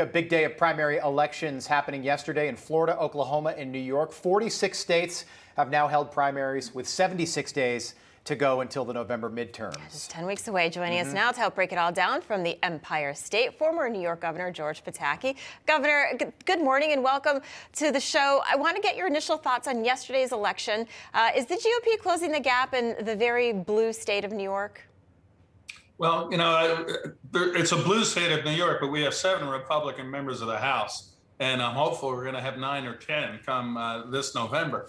A big day of primary elections happening yesterday in Florida, Oklahoma, and New York. 46 states have now held primaries with 76 days to go until the November midterms. Just 10 weeks away. Joining us now to help break it all down from the Empire State, former New York Governor George Pataki. Governor, good morning and welcome to the show. I want to get your initial thoughts on yesterday's election. Is the GOP closing the gap in the very blue state of New York? Well, it's a blue state of New York, but we have 7 Republican members of the House, and I'm hopeful we're going to have 9 or 10 come this November.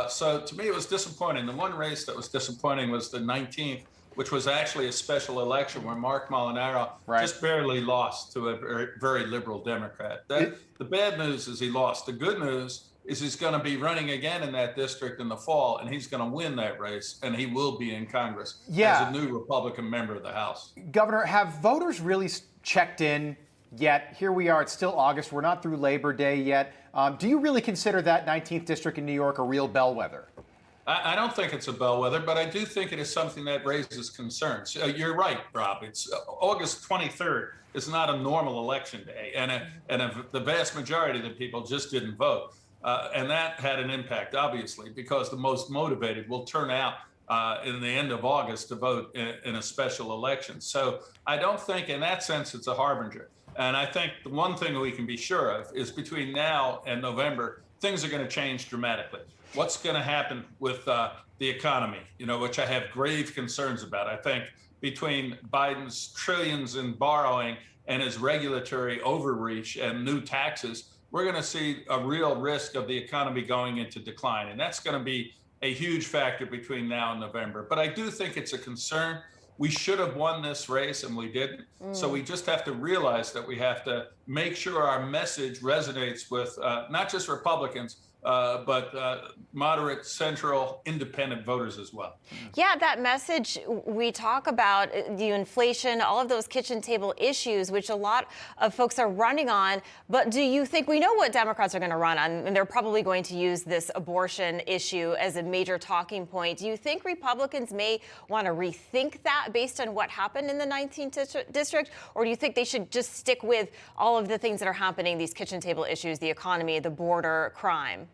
So to me, it was disappointing. The one race that was disappointing was the 19th, which was actually a special election where Mark Molinaro just barely lost to a very liberal Democrat. The bad news is he lost. The good news is he's going to be running again in that district in the fall, and he's going to win that race, and he will be in Congress as a new Republican member of the House. Governor, have voters really checked in yet? Here we are. It's still August. We're not through Labor Day yet. Do you really consider that 19th district in New York a real bellwether? I don't think it's a bellwether, but I do think it is something that raises concerns. You're right, Rob. It's August 23rd is not a normal election day, and the vast majority of the people just didn't vote. And that had an impact, obviously, because the most motivated will turn out in the end of August to vote in a special election. So I don't think in that sense it's a harbinger. And I think the one thing we can be sure of is between now and November, things are going to change dramatically. What's going to happen with the economy, which I have grave concerns about. I think between Biden's trillions in borrowing and his regulatory overreach and new taxes, we're going to see a real risk of the economy going into decline. And that's going to be a huge factor between now and November. But I do think it's a concern. We should have won this race and we didn't. So we just have to realize that we have to make sure our message resonates with not just Republicans, but moderate, central, independent voters as well. Yeah, that message, we talk about the inflation, all of those kitchen table issues, which a lot of folks are running on. But do you think, we know what Democrats are going to run on, and they're probably going to use this abortion issue as a major talking point. Do you think Republicans may want to rethink that based on what happened in the 19th district? Or do you think they should just stick with all of the things that are happening, these kitchen table issues, the economy, the border, crime?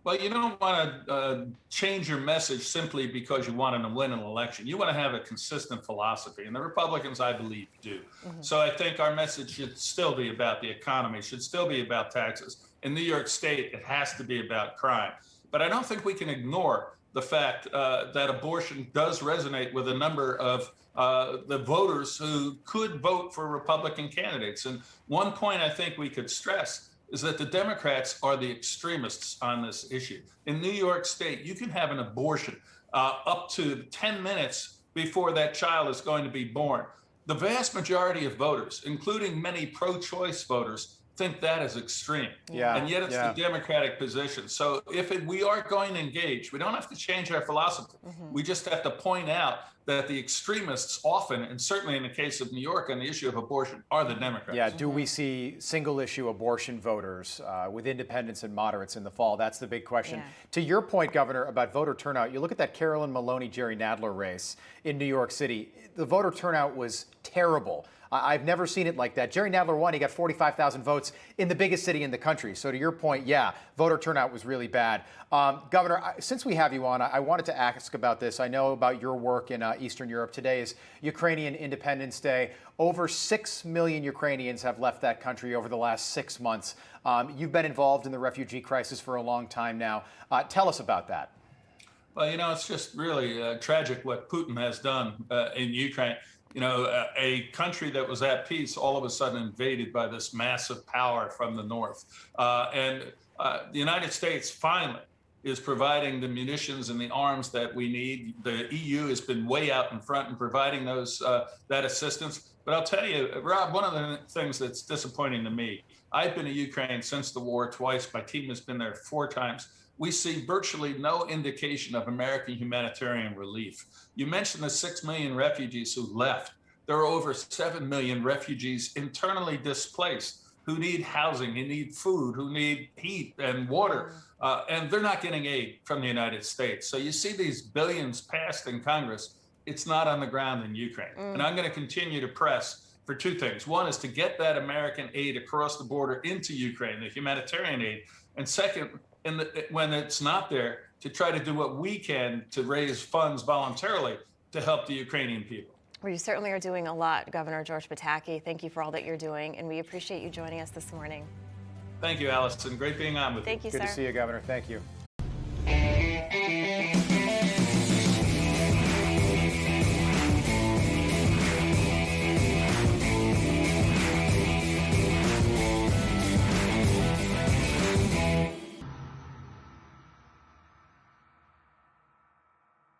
Well, you don't want to change your message simply because you want to win an election. You want to have a consistent philosophy, and the Republicans, I believe, do. So I think our message should still be about the economy, should still be about taxes. In New York State, it has to be about crime. But I don't think we can ignore the fact that abortion does resonate with a number of the voters who could vote for Republican candidates. And one point I think we could stress is that the Democrats are the extremists on this issue. In New York State, you can have an abortion up to 10 minutes before that child is going to be born. The vast majority of voters, including many pro-choice voters, think that is extreme. And yet it's the Democratic position. So if we are going to engage, we don't have to change our philosophy. We just have to point out that the extremists often, and certainly in the case of New York on the issue of abortion, are the Democrats. Yeah, do we see single-issue abortion voters with independents and moderates in the fall? That's the big question. To your point, Governor, about voter turnout, you look at that Carolyn Maloney-Jerry Nadler race in New York City. The voter turnout was terrible. I've never seen it like that. Jerry Nadler won. He got 45,000 votes in the biggest city in the country. So to your point, yeah, voter turnout was really bad. Governor, since we have you on, I wanted to ask about this. I know about your work in Eastern Europe. Today is Ukrainian Independence Day. Over 6 million Ukrainians have left that country over the last 6 months. You've been involved in the refugee crisis for a long time now. Tell us about that. Well, it's just really tragic what Putin has done in Ukraine. A country that was at peace all of a sudden invaded by this massive power from the north. And the United States finally is providing the munitions and the arms that we need. The EU has been way out in front in providing that assistance. But I'll tell you, Rob, one of the things that's disappointing to me, I've been to Ukraine since the war twice. My team has been there 4 times. We see virtually no indication of American humanitarian relief. You mentioned the 6 million refugees who left. There are over 7 million refugees internally displaced who need housing, who need food, who need heat and water, and they're not getting aid from the United States. So you see these billions passed in Congress. It's not on the ground in Ukraine. And I'm going to continue to press for two things. One is to get that American aid across the border into Ukraine, the humanitarian aid. And second, when it's not there, to try to do what we can to raise funds voluntarily to help the Ukrainian people. Well, you certainly are doing a lot, Governor George Pataki. Thank you for all that you're doing, and we appreciate you joining us this morning. Thank you, Allison. Great being on with you. Thank you, sir. Good to see you, Governor. Thank you.